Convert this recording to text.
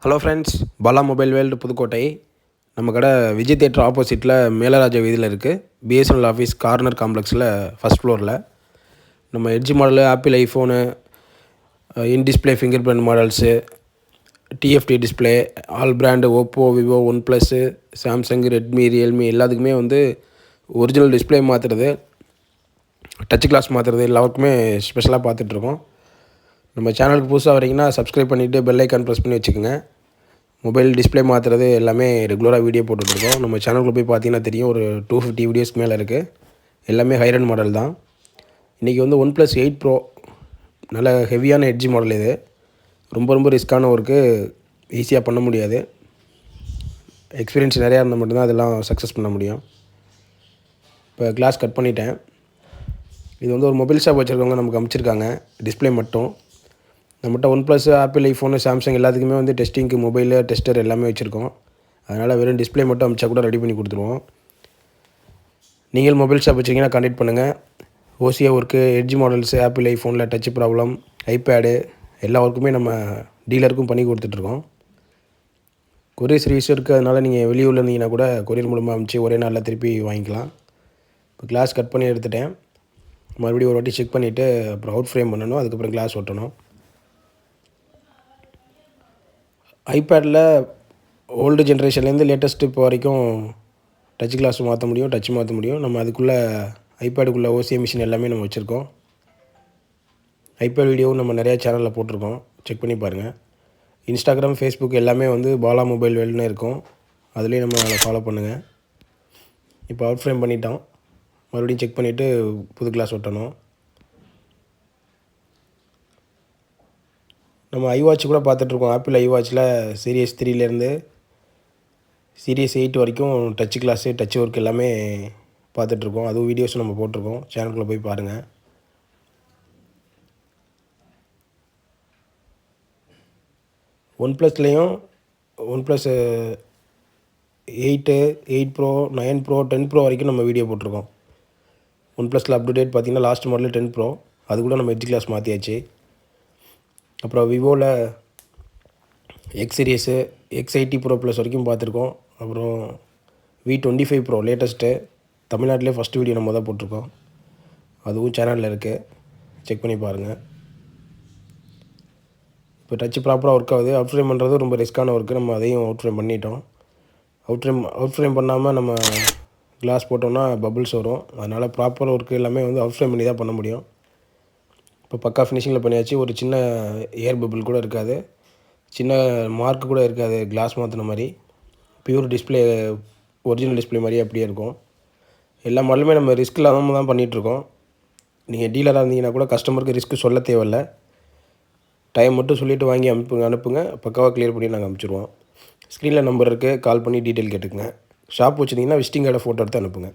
Hello friends, Bala mobile world Pudukkottai. நம்ம கடை Vijay theatre ஆப்போசிட்டில் மேலராஜா வீதியில் இருக்குது. பிஎஸ்என்எல் ஆஃபீஸ் கார்னர் காம்ப்ளெக்ஸில் ஃபஸ்ட் ஃப்ளோரில். நம்ம edge model, Apple iPhone, in display finger print models, TFT display, all brand Oppo, Vivo, OnePlus, Samsung, Redmi, Realme எல்லாத்துக்குமே original display மாற்றுறது, டச் கிளாஸ் மாற்றுறது எல்லாருக்குமே ஸ்பெஷலாக பார்த்துட்ருக்கோம். நம்ம சேனலுக்கு புதுசாக வரீங்கன்னா சப்ஸ்கிரைப் பண்ணிவிட்டு பெல் ஐக்கான் ப்ரெஸ் பண்ணி வச்சுக்கோங்க. மொபைல் டிஸ்பிளே மாற்றுறது எல்லாமே ரெகுலராக வீடியோ போட்டுட்ருக்கோம். நம்ம சேனலுக்குள்ள போய் பார்த்தீங்கன்னா தெரியும், ஒரு 250 வீடியோஸ்க்கு மேலே இருக்குது. எல்லாமே ஹைரண்ட் மாடல் தான். இன்றைக்கி OnePlus 8 Pro நல்ல ஹெவியான எட்ஜ் மாடல். இது ரொம்ப ரிஸ்க்கான ஒர்க்கு, ஈஸியாக பண்ண முடியாது. எக்ஸ்பீரியன்ஸ் நிறையா இருந்தால் மட்டும்தான் அதெல்லாம் சக்ஸஸ் பண்ண முடியும். இப்போ கிளாஸ் கட் பண்ணிட்டேன். இது ஒரு மொபைல் ஷாப் வச்சுருக்கவங்க நமக்கு அனுப்பிச்சிருக்காங்க. டிஸ்பிளே மட்டும் நம்மகிட்ட OnePlus, ஆப்பிள் ஐஃபோனு, சாம்சங் எல்லாத்துக்குமே டெஸ்டிங்க்கு மொபைலு, டெஸ்டர் எல்லாமே வச்சுருக்கோம். அதனால் வெறும் டிஸ்பிளே மட்டும் அனுப்பிச்சா கூட ரெடி பண்ணி கொடுத்துருவோம். நீங்கள் மொபைல் ஷாப் வச்சிங்கன்னா கான்டாக்ட் பண்ணுங்கள். ஓசியா ஒர்க்கு, எட்ஜ் மாடல்ஸு, ஆப்பிள் ஐஃபோனில் டச் ப்ராப்ளம், ஐபேடு எல்லா ஒர்க்குமே நம்ம டீலருக்கும் பண்ணி கொடுத்துட்ருக்கோம். கொரியர் சர்வீஸ் இருக்குது. அதனால் நீங்கள் வெளியூரில் இருந்தீங்கன்னா கூட கொரியர் மூலமாக அனுப்பிச்சி ஒரே நாளில் திருப்பி வாங்கிக்கலாம். இப்போ கிளாஸ் கட் பண்ணி எடுத்துட்டேன். மறுபடியும் ஒரு வாட்டி செக் பண்ணிவிட்டு அப்புறம் அவுட் ஃப்ரேம் பண்ணணும். அதுக்கப்புறம் கிளாஸ் ஒட்டணும். ஐபேடில் ஓல்டு ஜென்ரேஷன்லேருந்து லேட்டஸ்ட்டு இப்போ வரைக்கும் டச் கிளாஸ் மாற்ற முடியும், டச் மாற்ற முடியும். நம்ம அதுக்குள்ளே ஐபேடுக்குள்ளே ஓசிஏ மிஷின் எல்லாமே நம்ம வச்சுருக்கோம். ஐபேட் வீடியோவும் நம்ம நிறையா சேனலில் போட்டிருக்கோம், செக் பண்ணி பாருங்கள். இன்ஸ்டாகிராம், ஃபேஸ்புக் எல்லாமே பாலா மொபைல் வேல்டுன்னு இருக்கும். அதுலேயும் நம்ம அதை ஃபாலோ பண்ணுங்கள். இப்போ அவுட் ஃப்ரேம் பண்ணிட்டோம். மறுபடியும் செக் பண்ணிவிட்டு புது கிளாஸ் ஒட்டணும். நம்ம ஐவாட்ச் கூட பார்த்துட்ருக்கோம். ஆப்பிள் ஐவாட்சில் சீரியஸ் 3லேருந்து சீரியஸ் 8 வரைக்கும் டச் கிளாஸு, டச் ஒர்க் எல்லாமே பார்த்துட்ருக்கோம். அதுவும் வீடியோஸும் நம்ம போட்டிருக்கோம். சேனலுக்குள்ளே போய் பாருங்கள். ஒன்ப்ளஸ்லேயும் OnePlus 8, 8 Pro, 9 Pro, 10 Pro வரைக்கும் நம்ம வீடியோ போட்டிருக்கோம். OnePlusல அப் டு டேட் பார்த்திங்கன்னா லாஸ்ட் மாடல் 10 Pro. அது கூட நம்ம எட்ஜ் கிளாஸ் மாற்றியாச்சு. அப்புறம் விவோவில் X series, X80 Pro plus வரைக்கும் பார்த்துருக்கோம். அப்புறம் V25 Pro லேட்டஸ்ட்டு தமிழ்நாட்டிலே ஃபஸ்ட்டு வீடியோ நம்ம தான் போட்டிருக்கோம். அதுவும் சேனலில் இருக்குது, செக் பண்ணி பாருங்கள். இப்போ டச் ப்ராப்பராக ஒர்க் ஆகுது. அவுட் ஃப்ரேம் பண்ணுறது ரொம்ப ரிஸ்க்கான ஒர்க்கு. நம்ம அதையும் அவுட் ஃப்ரேம் பண்ணிட்டோம். அவுட் ஃப்ரேம் பண்ணாமல் நம்ம கிளாஸ் போட்டோம்னா பபுள்ஸ் வரும். அதனால் ப்ராப்பர் ஒர்க்கு எல்லாமே அவுட் ஃப்ரேம் பண்ணி தான் பண்ண முடியும். இப்போ பக்கா ஃபினிஷிங்கில் பண்ணியாச்சு. ஒரு சின்ன ஏர் பபிள் கூட இருக்காது, சின்ன மார்க் கூட இருக்காது. கிளாஸ் மாற்றின மாதிரி பியூர் டிஸ்பிளே, ஒரிஜினல் டிஸ்பிளே மாதிரியே அப்படியே இருக்கும். எல்லா மாடலுமே நம்ம ரிஸ்க் இல்லாமல் தான் பண்ணிகிட்ருக்கோம். நீங்கள் டீலராக இருந்தீங்கன்னா கூட கஸ்டமருக்கு ரிஸ்க்கு சொல்ல தேவையில்லை. டைம் மட்டும் சொல்லிவிட்டு வாங்கி அனுப்புங்க. பக்காவாக க்ளியர் பண்ணி நாங்கள் அனுப்பிச்சிடுவோம். ஸ்க்ரீனில் நம்பர் இருக்குது, கால் பண்ணி டீட்டெயில் கேட்டுக்குங்க. ஷாப் வச்சுருந்தீங்கன்னா விசிட்டிங் கார்டை ஃபோட்டோ எடுத்து அனுப்புங்க.